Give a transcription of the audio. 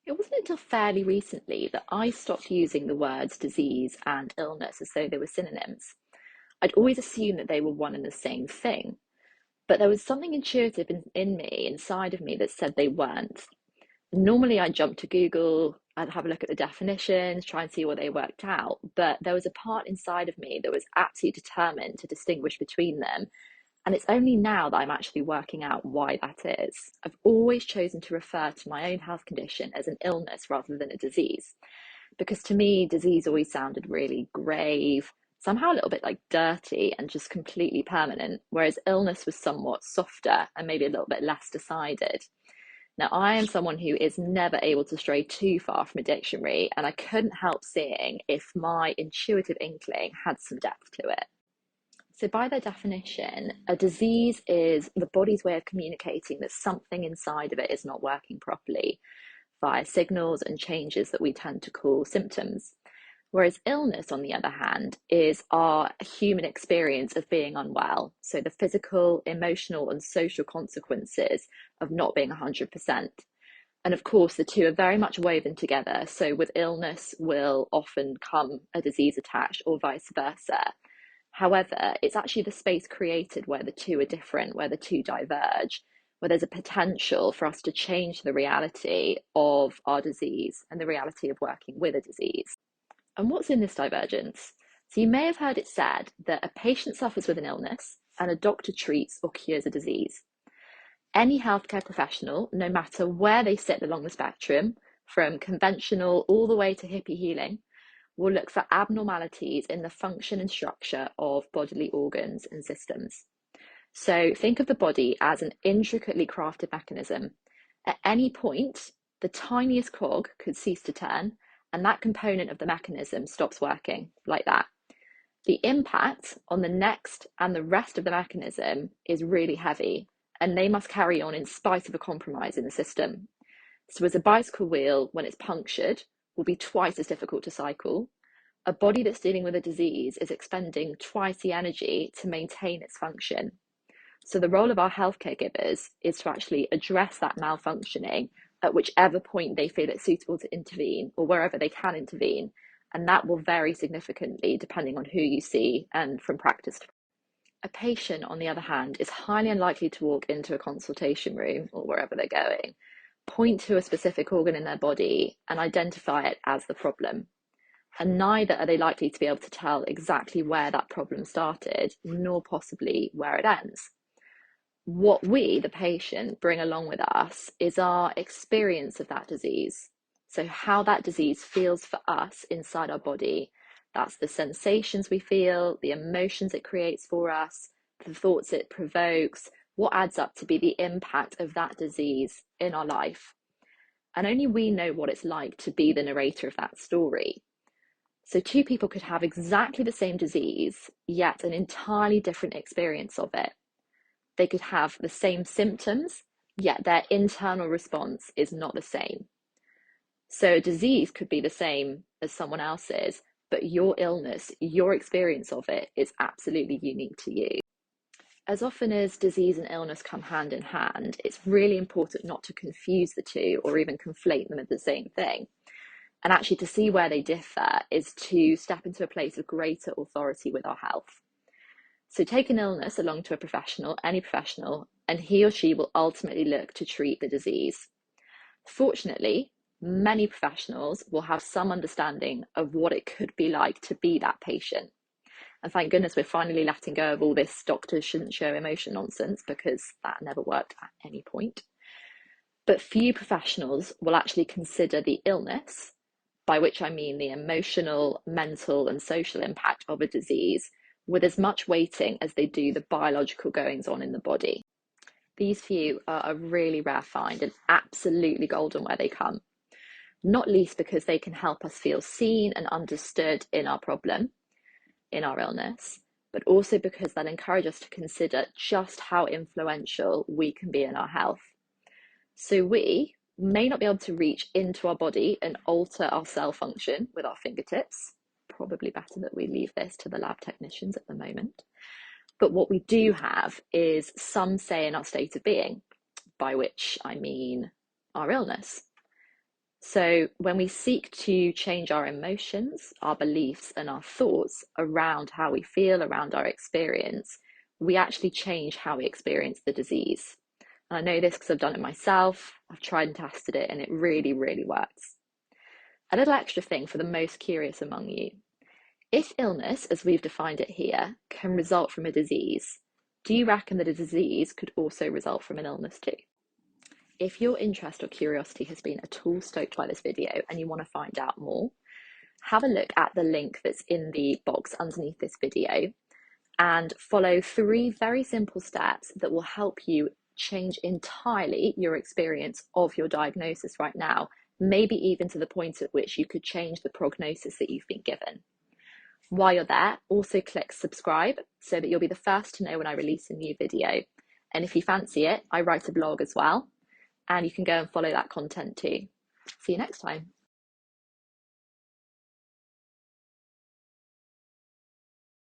It wasn't until fairly recently that I stopped using the words disease and illness as though they were synonyms. I'd always assumed that they were one and the same thing, but there was something intuitive in me, inside of me, that said they weren't. Normally, I'd jump to Google, I'd have a look at the definitions, try and see what they worked out, but there was a part inside of me that was absolutely determined to distinguish between them. And it's only now that I'm actually working out why that is. I've always chosen to refer to my own health condition as an illness rather than a disease, because to me, disease always sounded really grave, somehow a little bit like dirty and just completely permanent, whereas illness was somewhat softer and maybe a little bit less decided. Now, I am someone who is never able to stray too far from a dictionary, and I couldn't help seeing if my intuitive inkling had some depth to it. So, by their definition, a disease is the body's way of communicating that something inside of it is not working properly via signals and changes that we tend to call symptoms. Whereas illness, on the other hand, is our human experience of being unwell. So, the physical, emotional, and social consequences of not being 100%. And of course, the two are very much woven together. So, with illness will often come a disease attached, or vice versa. However, it's actually the space created where the two are different, where the two diverge, where there's a potential for us to change the reality of our disease and the reality of working with a disease. And what's in this divergence? So, you may have heard it said that a patient suffers with an illness and a doctor treats or cures a disease. Any healthcare professional, no matter where they sit along the spectrum, from conventional all the way to hippie healing, will look for abnormalities in the function and structure of bodily organs and systems. So think of the body as an intricately crafted mechanism. At any point, the tiniest cog could cease to turn, and that component of the mechanism stops working, like that. The impact on the next and the rest of the mechanism is really heavy, and they must carry on in spite of a compromise in the system. So as a bicycle wheel, when it's punctured, will be twice as difficult to cycle. A body that's dealing with a disease is expending twice the energy to maintain its function. So the role of our healthcare givers is to actually address that malfunctioning at whichever point they feel it's suitable to intervene, or wherever they can intervene. And that will vary significantly depending on who you see and from practice to practice. A patient, on the other hand, is highly unlikely to walk into a consultation room or wherever they're going, point to a specific organ in their body and identify it as the problem. And neither are they likely to be able to tell exactly where that problem started, nor possibly where it ends. What we, the patient, bring along with us is our experience of that disease. So, how that disease feels for us inside our body. That's the sensations we feel, the emotions it creates for us, the thoughts it provokes, what adds up to be the impact of that disease in our life. And only we know what it's like to be the narrator of that story. So, two people could have exactly the same disease, yet an entirely different experience of it. They could have the same symptoms, yet their internal response is not the same. So, a disease could be the same as someone else's, but your illness, your experience of it is absolutely unique to you. As often as disease and illness come hand in hand, it's really important not to confuse the two or even conflate them as the same thing. And actually, to see where they differ is to step into a place of greater authority with our health. So take an illness along to a professional, any professional, and he or she will ultimately look to treat the disease. Fortunately, many professionals will have some understanding of what it could be like to be that patient. And thank goodness we're finally letting go of all this doctors shouldn't show emotion nonsense, because that never worked at any point. But few professionals will actually consider the illness, by which I mean the emotional, mental, and social impact of a disease, with as much weighting as they do the biological goings on in the body. These few are a really rare find and absolutely golden where they come, not least because they can help us feel seen and understood in our problem, in our illness, but also because they'll encourage us to consider just how influential we can be in our health. So we may not be able to reach into our body and alter our cell function with our fingertips. Probably better that we leave this to the lab technicians at the moment. But what we do have is some say in our state of being, by which I mean our illness. So, when we seek to change our emotions, our beliefs, and our thoughts around how we feel, around our experience, we actually change how we experience the disease. And I know this because I've done it myself, I've tried and tested it, and it really, really works. A little extra thing for the most curious among you. If illness, as we've defined it here, can result from a disease, do you reckon that a disease could also result from an illness too? If your interest or curiosity has been at all stoked by this video and you want to find out more, have a look at the link that's in the box underneath this video and follow 3 very simple steps that will help you change entirely your experience of your diagnosis right now, maybe even to the point at which you could change the prognosis that you've been given. While you're there, also click subscribe so that you'll be the first to know when I release a new video. And if you fancy it, I write a blog as well, and you can go and follow that content too. See you next time.